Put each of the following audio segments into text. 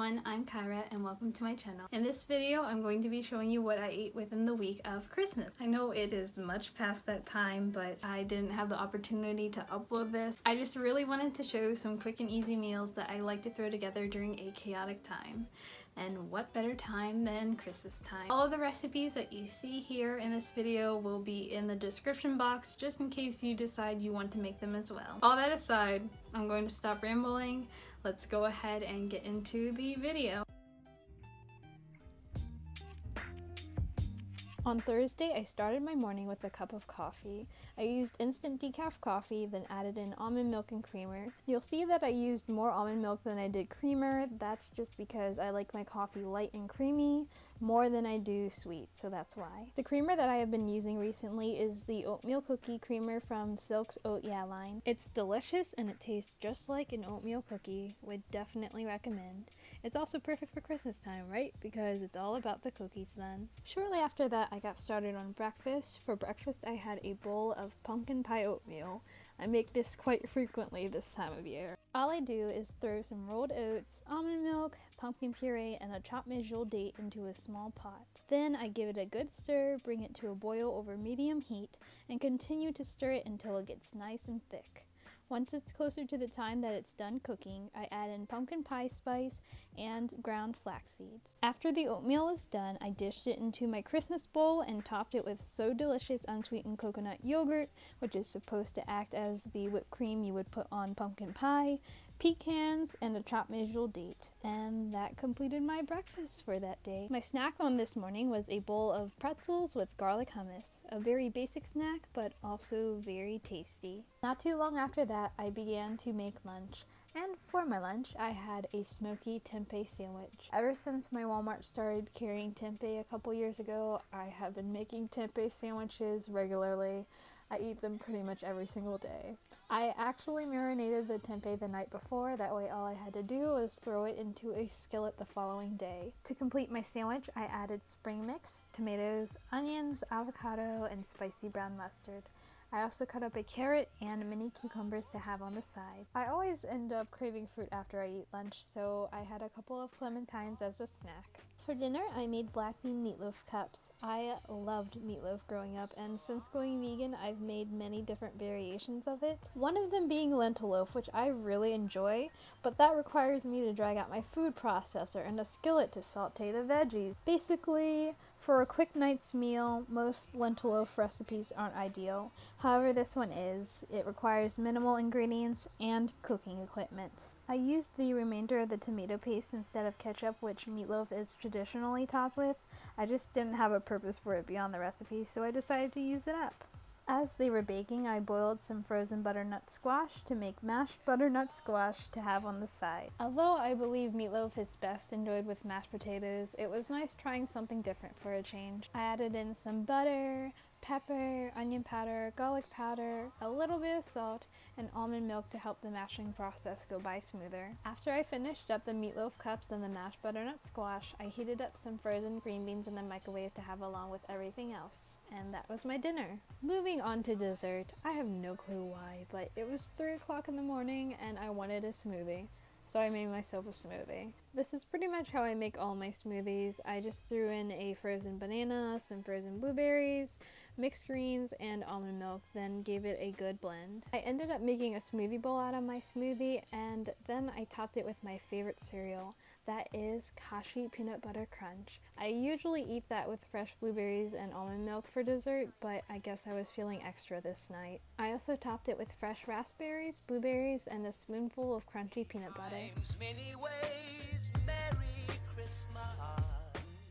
everyone, I'm Kyra and welcome to my channel. In this video, I'm going to be showing you what I ate within the week of Christmas. I know it is much past that time, but I didn't have the opportunity to upload this. I just really wanted to show some quick and easy meals that I like to throw together during a chaotic time. And what better time than Christmas time? All of the recipes that you see here in this video will be in the description box just in case you decide you want to make them as well. All that aside, I'm going to stop rambling. Let's go ahead and get into the video. On Thursday, I started my morning with a cup of coffee. I used instant decaf coffee, then added in almond milk and creamer. You'll see that I used more almond milk than I did creamer. That's just because I like my coffee light and creamy more than I do sweet, so that's why. The creamer that I have been using recently is the oatmeal cookie creamer from Silk's Oat Yeah line. It's delicious and it tastes just like an oatmeal cookie. Would definitely recommend. It's also perfect for Christmas time, right? Because it's all about the cookies then. Shortly after that, I got started on breakfast. For breakfast, I had a bowl of pumpkin pie oatmeal. I make this quite frequently this time of year. All I do is throw some rolled oats, almond milk, pumpkin puree, and a chopped majol date into a small pot. Then I give it a good stir, bring it to a boil over medium heat, and continue to stir it until it gets nice and thick. Once it's closer to the time that it's done cooking, I add in pumpkin pie spice and ground flax seeds. After the oatmeal is done, I dished it into my Christmas bowl and topped it with So Delicious unsweetened coconut yogurt, which is supposed to act as the whipped cream you would put on pumpkin pie, pecans, and a chopped majol date, and that completed my breakfast for that day. My snack on this morning was a bowl of pretzels with garlic hummus, a very basic snack but also very tasty. Not too long after that, I began to make lunch, and for my lunch I had a Smoky Tempeh Sandwich. Ever since my Walmart started carrying tempeh a couple years ago, I have been making tempeh sandwiches regularly. I eat them pretty much every single day. I actually marinated the tempeh the night before, that way all I had to do was throw it into a skillet the following day. To complete my sandwich, I added spring mix, tomatoes, onions, avocado, and spicy brown mustard. I also cut up a carrot and mini cucumbers to have on the side. I always end up craving fruit after I eat lunch, so I had a couple of clementines as a snack. For dinner, I made black bean meatloaf cups. I loved meatloaf growing up, and since going vegan, I've made many different variations of it. One of them being lentil loaf, which I really enjoy, but that requires me to drag out my food processor and a skillet to saute the veggies. Basically, for a quick night's meal, most lentil loaf recipes aren't ideal. However, this one is. It requires minimal ingredients and cooking equipment. I used the remainder of the tomato paste instead of ketchup, which meatloaf is traditionally topped with. I just didn't have a purpose for it beyond the recipe, so I decided to use it up. As they were baking, I boiled some frozen butternut squash to make mashed butternut squash to have on the side. Although I believe meatloaf is best enjoyed with mashed potatoes, it was nice trying something different for a change. I added in some butter, pepper, onion powder, garlic powder, a little bit of salt, and almond milk to help the mashing process go by smoother. After I finished up the meatloaf cups and the mashed butternut squash, I heated up some frozen green beans in the microwave to have along with everything else. And that was my dinner. Moving on to dessert, I have no clue why, but it was 3 o'clock in the morning and I wanted a smoothie. So I made myself a smoothie. This is pretty much how I make all my smoothies. I just threw in a frozen banana, some frozen blueberries, mixed greens, and almond milk, then gave it a good blend. I ended up making a smoothie bowl out of my smoothie, and then I topped it with my favorite cereal. That is Kashi Peanut Butter Crunch. I usually eat that with fresh blueberries and almond milk for dessert, but I guess I was feeling extra this night. I also topped it with fresh raspberries, blueberries, and a spoonful of crunchy peanut butter. Merry Christmas.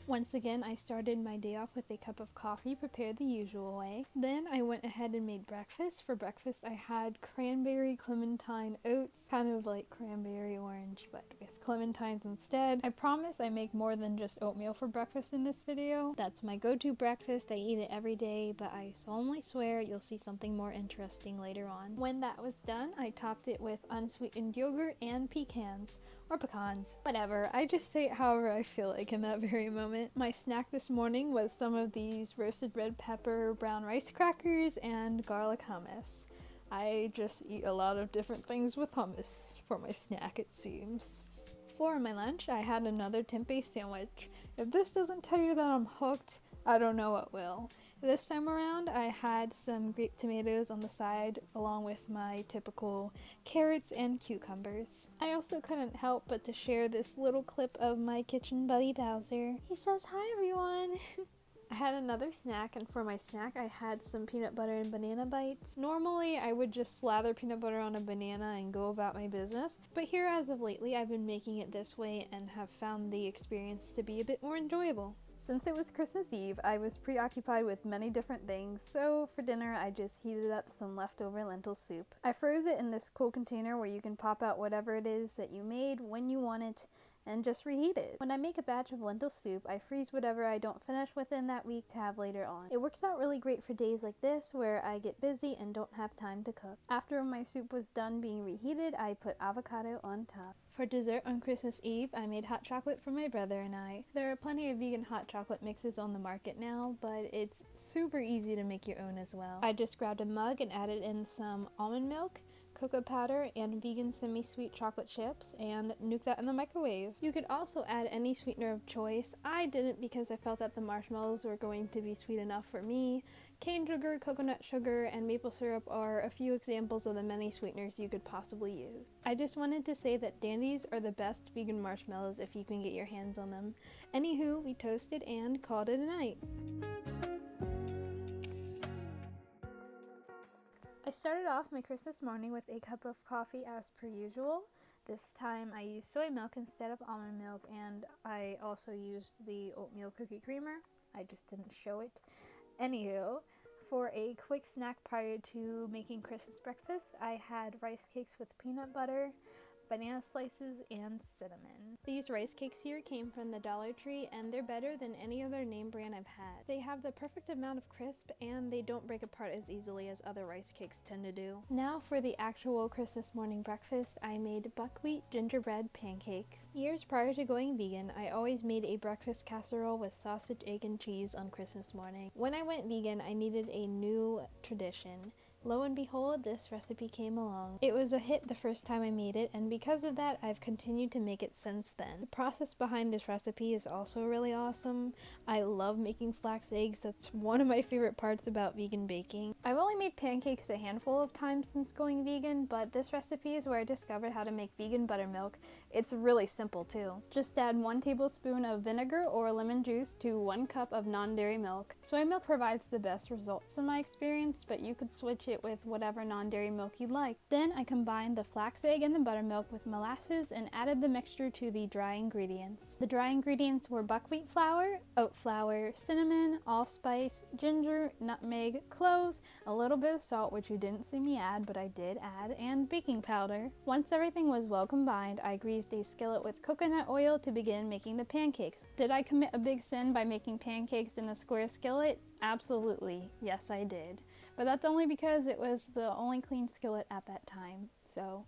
Once again, I started my day off with a cup of coffee prepared the usual way. Then I went ahead and made breakfast. For breakfast, I had cranberry clementine oats, kind of like cranberry orange, but with clementines instead. I promise I make more than just oatmeal for breakfast in this video. That's my go-to breakfast. I eat it every day, but I solemnly swear you'll see something more interesting later on. When that was done, I topped it with unsweetened yogurt and pecans. Or pecans. Whatever, I just say it however I feel like in that very moment. My snack this morning was some of these roasted red pepper brown rice crackers and garlic hummus. I just eat a lot of different things with hummus for my snack, it seems. For my lunch, I had another tempeh sandwich. If this doesn't tell you that I'm hooked, I don't know what will. This time around, I had some grape tomatoes on the side along with my typical carrots and cucumbers. I also couldn't help but to share this little clip of my kitchen buddy Bowser. He says, "Hi everyone!" I had another snack, and for my snack I had some peanut butter and banana bites. Normally I would just slather peanut butter on a banana and go about my business, but here as of lately I've been making it this way and have found the experience to be a bit more enjoyable. Since it was Christmas Eve, I was preoccupied with many different things, so for dinner I just heated up some leftover lentil soup. I froze it in this cool container where you can pop out whatever it is that you made when you want it and just reheat it. When I make a batch of lentil soup, I freeze whatever I don't finish within that week to have later on. It works out really great for days like this where I get busy and don't have time to cook. After my soup was done being reheated, I put avocado on top. For dessert on Christmas Eve, I made hot chocolate for my brother and I. There are plenty of vegan hot chocolate mixes on the market now, but it's super easy to make your own as well. I just grabbed a mug and added in some almond milk, cocoa powder, and vegan semi-sweet chocolate chips, and nuke that in the microwave. You could also add any sweetener of choice. I didn't because I felt that the marshmallows were going to be sweet enough for me. Cane sugar, coconut sugar, and maple syrup are a few examples of the many sweeteners you could possibly use. I just wanted to say that Dandies are the best vegan marshmallows if you can get your hands on them. Anywho, we toasted and called it a night. I started off my Christmas morning with a cup of coffee as per usual. This time I used soy milk instead of almond milk, and I also used the oatmeal cookie creamer. I just didn't show it. Anywho, for a quick snack prior to making Christmas breakfast, I had rice cakes with peanut butter, banana slices, and cinnamon. These rice cakes here came from the Dollar Tree, and they're better than any other name brand I've had. They have the perfect amount of crisp, and they don't break apart as easily as other rice cakes tend to do. Now for the actual Christmas morning breakfast, I made buckwheat gingerbread pancakes. Years prior to going vegan, I always made a breakfast casserole with sausage, egg, and cheese on Christmas morning. When I went vegan, I needed a new tradition. Lo and behold, this recipe came along. It was a hit the first time I made it, and because of that, I've continued to make it since then. The process behind this recipe is also really awesome. I love making flax eggs. That's one of my favorite parts about vegan baking. I've only made pancakes a handful of times since going vegan, but this recipe is where I discovered how to make vegan buttermilk. It's really simple too. Just add 1 tablespoon of vinegar or lemon juice to 1 cup of non-dairy milk. Soy milk provides the best results in my experience, but you could switch it with whatever non-dairy milk you'd like. Then I combined the flax egg and the buttermilk with molasses and added the mixture to the dry ingredients. The dry ingredients were buckwheat flour, oat flour, cinnamon, allspice, ginger, nutmeg, cloves, a little bit of salt, which you didn't see me add, but I did add, and baking powder. Once everything was well combined, I greased a skillet with coconut oil to begin making the pancakes. Did I commit a big sin by making pancakes in a square skillet? Absolutely, yes I did. But that's only because it was the only clean skillet at that time, so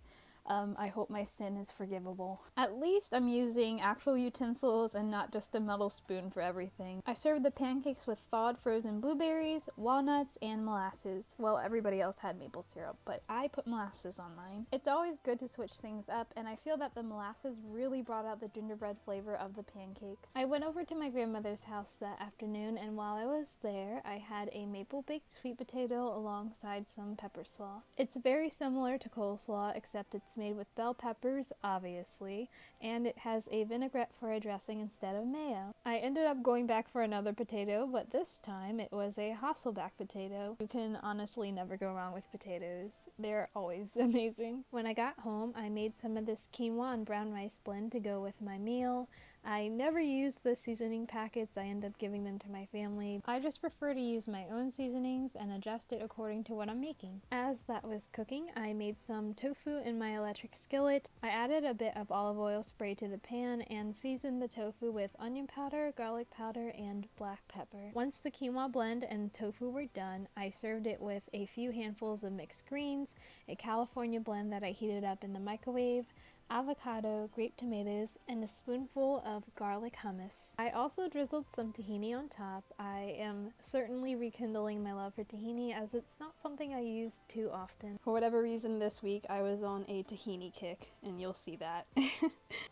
I hope my sin is forgivable. At least I'm using actual utensils and not just a metal spoon for everything. I served the pancakes with thawed frozen blueberries, walnuts, and molasses. Well, everybody else had maple syrup, but I put molasses on mine. It's always good to switch things up, and I feel that the molasses really brought out the gingerbread flavor of the pancakes. I went over to my grandmother's house that afternoon, and while I was there, I had a maple baked sweet potato alongside some pepper slaw. It's very similar to coleslaw, except it's made with bell peppers, obviously, and it has a vinaigrette for a dressing instead of mayo. I ended up going back for another potato, but this time it was a Hasselback potato. You can honestly never go wrong with potatoes. They're always amazing. When I got home, I made some of this quinoa and brown rice blend to go with my meal. I never use the seasoning packets. I end up giving them to my family. I just prefer to use my own seasonings and adjust it according to what I'm making. As that was cooking, I made some tofu in my electric skillet. I added a bit of olive oil spray to the pan and seasoned the tofu with onion powder, garlic powder, and black pepper. Once the quinoa blend and tofu were done, I served it with a few handfuls of mixed greens, a California blend that I heated up in the microwave, avocado, grape tomatoes, and a spoonful of garlic hummus. I also drizzled some tahini on top. I am certainly rekindling my love for tahini as it's not something I use too often. For whatever reason this week I was on a tahini kick, and you'll see that.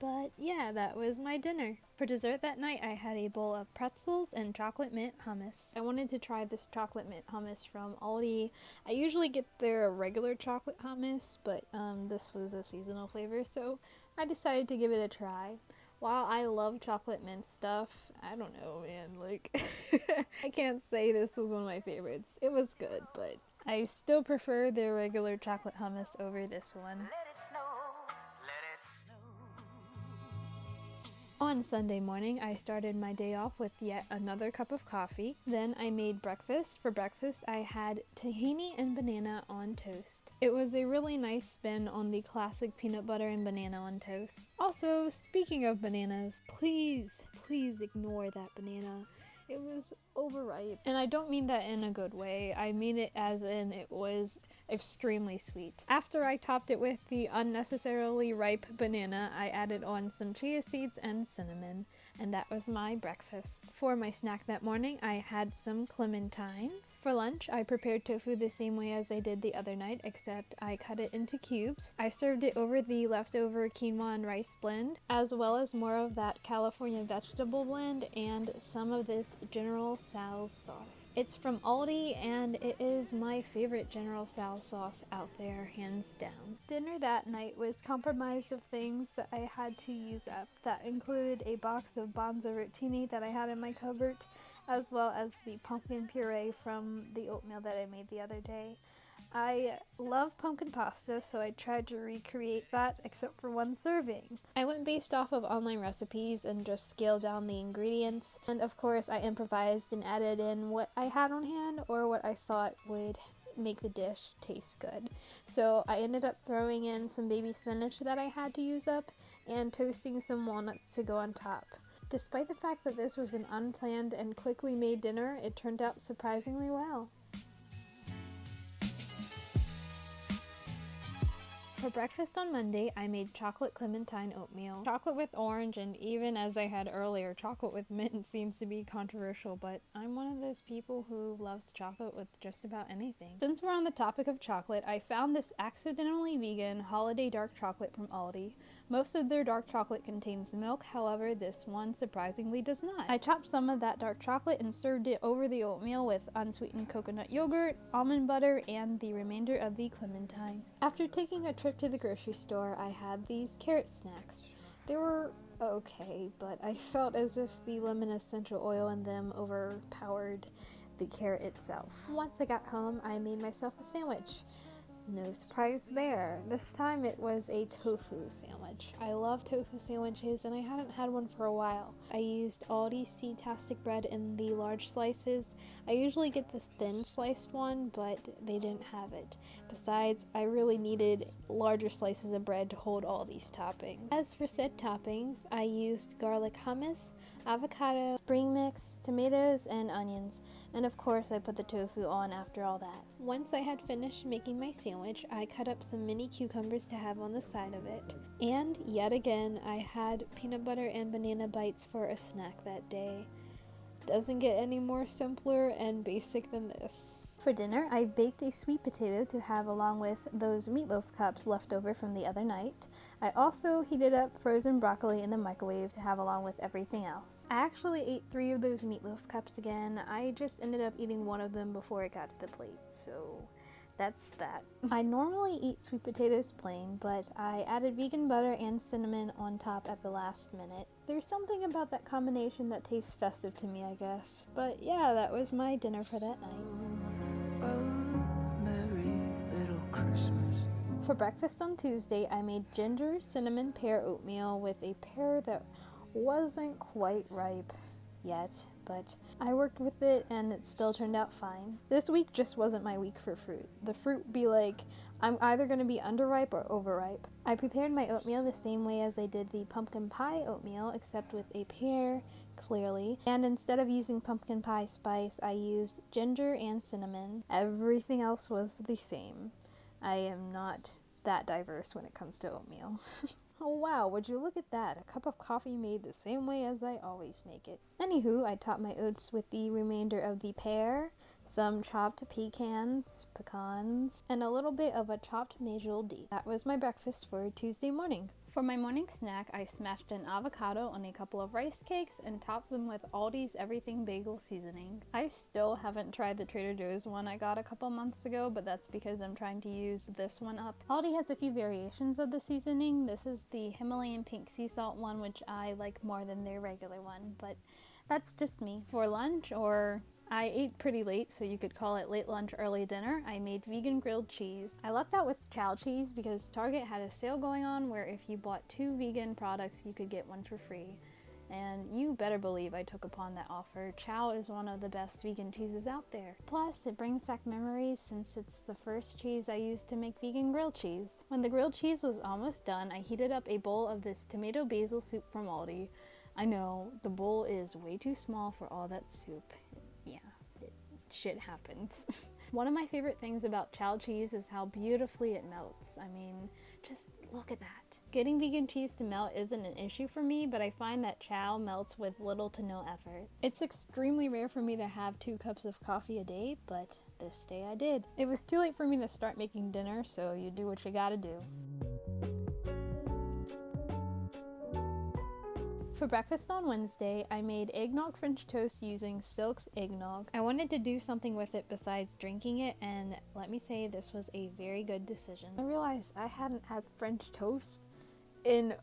But yeah, that was my dinner. For dessert that night I had a bowl of pretzels and chocolate mint hummus. I wanted to try this chocolate mint hummus from Aldi. I usually get their regular chocolate hummus, but this was a seasonal flavor, so I decided to give it a try. While I love chocolate mint stuff, I don't know, man, like, I can't say this was one of my favorites. It was good, but I still prefer their regular chocolate hummus over this one. Let it snow. Let it snow. On Sunday morning, I started my day off with yet another cup of coffee. Then I made breakfast. For breakfast, I had tahini and banana on toast. It was a really nice spin on the classic peanut butter and banana on toast. Also, speaking of bananas, please ignore that banana. It was overripe. And I don't mean that in a good way. I mean it as in it was extremely sweet. After I topped it with the unnecessarily ripe banana, I added on some chia seeds and cinnamon, and that was my breakfast. For my snack that morning, I had some clementines. For lunch, I prepared tofu the same way as I did the other night, except I cut it into cubes. I served it over the leftover quinoa and rice blend, as well as more of that California vegetable blend and some of this General Tso's sauce. It's from Aldi, and it is my favorite General Tso's sauce out there, hands down. Dinner that night was comprised of things that I had to use up. That included a box of Bonzo rotini that I had in my cupboard, as well as the pumpkin puree from the oatmeal that I made the other day. I love pumpkin pasta, so I tried to recreate that except for one serving. I went based off of online recipes and just scaled down the ingredients, and of course I improvised and added in what I had on hand or what I thought would make the dish taste good. So I ended up throwing in some baby spinach that I had to use up and toasting some walnuts to go on top. Despite the fact that this was an unplanned and quickly made dinner, it turned out surprisingly well. For breakfast on Monday, I made chocolate clementine oatmeal. Chocolate with orange, and even as I had earlier, chocolate with mint seems to be controversial, but I'm one of those people who loves chocolate with just about anything. Since we're on the topic of chocolate, I found this accidentally vegan holiday dark chocolate from Aldi. Most of their dark chocolate contains milk, however, this one surprisingly does not. I chopped some of that dark chocolate and served it over the oatmeal with unsweetened coconut yogurt, almond butter, and the remainder of the clementine. After taking a trip to the grocery store, I had these carrot snacks. They were okay, but I felt as if the lemon essential oil in them overpowered the carrot itself. Once I got home, I made myself a sandwich. No surprise there. This time it was a tofu sandwich. I love tofu sandwiches and I hadn't had one for a while. I used Aldi Sea-tastic bread in the large slices. I usually get the thin sliced one, but they didn't have it. Besides, I really needed larger slices of bread to hold all these toppings. As for said toppings, I used garlic hummus, avocado, spring mix, tomatoes, and onions. And of course I put the tofu on after all that. Once I had finished making my sandwich, I cut up some mini cucumbers to have on the side of it. And yet again, I had peanut butter and banana bites for a snack that day. Doesn't get any more simpler and basic than this. For dinner, I baked a sweet potato to have along with those meatloaf cups left over from the other night. I also heated up frozen broccoli in the microwave to have along with everything else. I actually ate 3 of those meatloaf cups again. I just ended up eating one of them before it got to the plate, so that's that. I normally eat sweet potatoes plain, but I added vegan butter and cinnamon on top at the last minute. There's something about that combination that tastes festive to me, I guess. But yeah, that was my dinner for that night. Oh, merry little Christmas. For breakfast on Tuesday, I made ginger cinnamon pear oatmeal with a pear that wasn't quite ripe yet, but I worked with it and it still turned out fine. This week just wasn't my week for fruit. The fruit be like, I'm either going to be underripe or overripe. I prepared my oatmeal the same way as I did the pumpkin pie oatmeal, except with a pear, clearly, and instead of using pumpkin pie spice, I used ginger and cinnamon. Everything else was the same. I am not that diverse when it comes to oatmeal. Oh wow, would you look at that? A cup of coffee made the same way as I always make it. Anywho, I topped my oats with the remainder of the pear, some chopped pecans, and a little bit of a chopped majol. That was my breakfast for Tuesday morning. For my morning snack, I smashed an avocado on a couple of rice cakes and topped them with Aldi's Everything Bagel seasoning. I still haven't tried the Trader Joe's one I got a couple months ago, but that's because I'm trying to use this one up. Aldi has a few variations of the seasoning. This is the Himalayan pink sea salt one, which I like more than their regular one, but that's just me. For lunch, I ate pretty late, so you could call it late lunch, early dinner. I made vegan grilled cheese. I lucked out with chow cheese because Target had a sale going on where if you bought 2 vegan products, you could get one for free. And you better believe I took upon that offer. Chow is one of the best vegan cheeses out there. Plus, it brings back memories since it's the first cheese I used to make vegan grilled cheese. When the grilled cheese was almost done, I heated up a bowl of this tomato basil soup from Aldi. I know, the bowl is way too small for all that soup. Yeah, shit happens. One of my favorite things about chow cheese is how beautifully it melts. I mean, just look at that. Getting vegan cheese to melt isn't an issue for me, but I find that chow melts with little to no effort. It's extremely rare for me to have 2 cups of coffee a day, but this day I did. It was too late for me to start making dinner, so you do what you gotta do. For breakfast on Wednesday, I made eggnog French toast using Silk's eggnog. I wanted to do something with it besides drinking it, and let me say this was a very good decision. I realized I hadn't had French toast in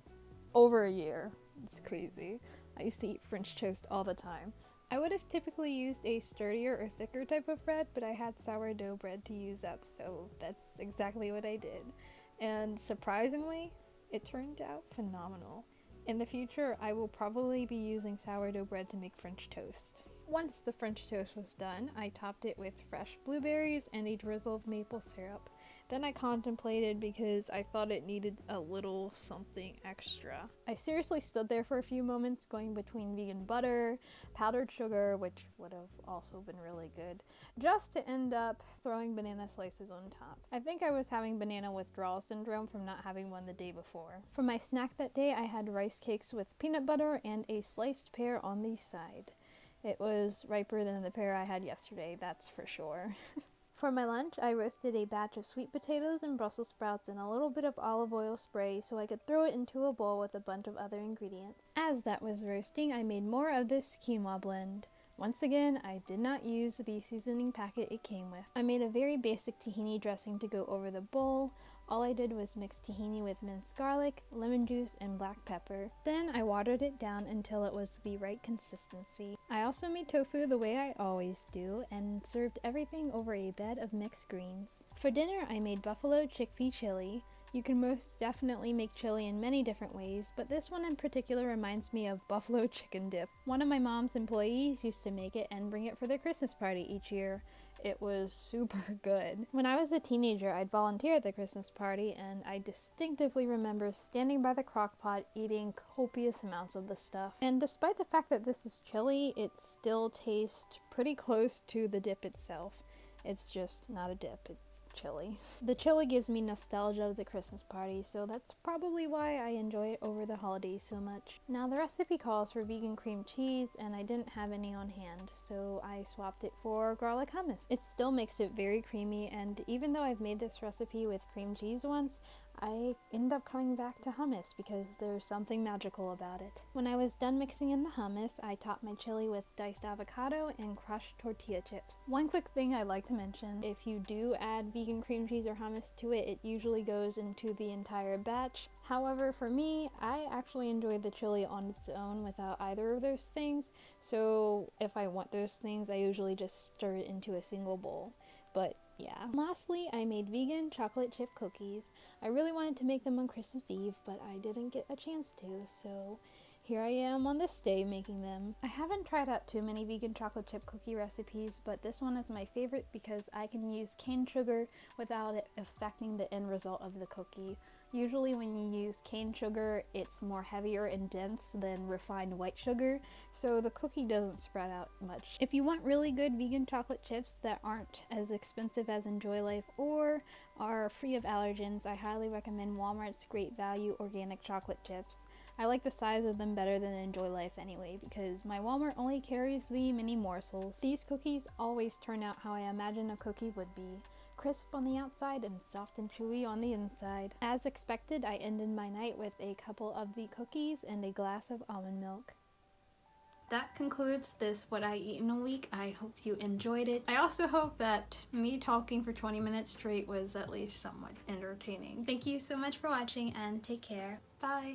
over a year. It's crazy. I used to eat French toast all the time. I would have typically used a sturdier or thicker type of bread, but I had sourdough bread to use up, so that's exactly what I did. And surprisingly, it turned out phenomenal. In the future, I will probably be using sourdough bread to make French toast. Once the French toast was done, I topped it with fresh blueberries and a drizzle of maple syrup. Then I contemplated because I thought it needed a little something extra. I seriously stood there for a few moments going between vegan butter, powdered sugar, which would have also been really good, just to end up throwing banana slices on top. I think I was having banana withdrawal syndrome from not having one the day before. For my snack that day, I had rice cakes with peanut butter and a sliced pear on the side. It was riper than the pear I had yesterday, that's for sure. For my lunch, I roasted a batch of sweet potatoes and Brussels sprouts in a little bit of olive oil spray so I could throw it into a bowl with a bunch of other ingredients. As that was roasting, I made more of this quinoa blend. Once again, I did not use the seasoning packet it came with. I made a very basic tahini dressing to go over the bowl. All I did was mix tahini with minced garlic, lemon juice, and black pepper. Then I watered it down until it was the right consistency. I also made tofu the way I always do and served everything over a bed of mixed greens. For dinner, I made buffalo chickpea chili. You can most definitely make chili in many different ways, but this one in particular reminds me of buffalo chicken dip. One of my mom's employees used to make it and bring it for their Christmas party each year. It was super good. When I was a teenager, I'd volunteer at the Christmas party, and I distinctively remember standing by the crock pot eating copious amounts of the stuff. And despite the fact that this is chili, it still tastes pretty close to the dip itself. It's just not a dip, it's chili. The chili gives me nostalgia of the Christmas party, so that's probably why I enjoy it over the holidays so much. Now the recipe calls for vegan cream cheese, and I didn't have any on hand, so I swapped it for garlic hummus. It still makes it very creamy, and even though I've made this recipe with cream cheese once, I end up coming back to hummus because there's something magical about it. When I was done mixing in the hummus, I topped my chili with diced avocado and crushed tortilla chips. One quick thing I'd like to mention, if you do add vegan cream cheese or hummus to it, it usually goes into the entire batch. However, for me, I actually enjoy the chili on its own without either of those things, so if I want those things, I usually just stir it into a single bowl. But yeah. Lastly, I made vegan chocolate chip cookies. I really wanted to make them on Christmas Eve, but I didn't get a chance to, so here I am on this day making them. I haven't tried out too many vegan chocolate chip cookie recipes, but this one is my favorite because I can use cane sugar without it affecting the end result of the cookie. Usually when you use cane sugar, it's more heavier and dense than refined white sugar, so the cookie doesn't spread out much. If you want really good vegan chocolate chips that aren't as expensive as Enjoy Life or are free of allergens, I highly recommend Walmart's Great Value organic chocolate chips. I like the size of them better than Enjoy Life anyway, because my Walmart only carries the mini morsels. These cookies always turn out how I imagine a cookie would be. Crisp on the outside and soft and chewy on the inside. As expected, I ended my night with a couple of the cookies and a glass of almond milk. That concludes this What I Eat in a Week. I hope you enjoyed it. I also hope that me talking for 20 minutes straight was at least somewhat entertaining. Thank you so much for watching and take care. Bye!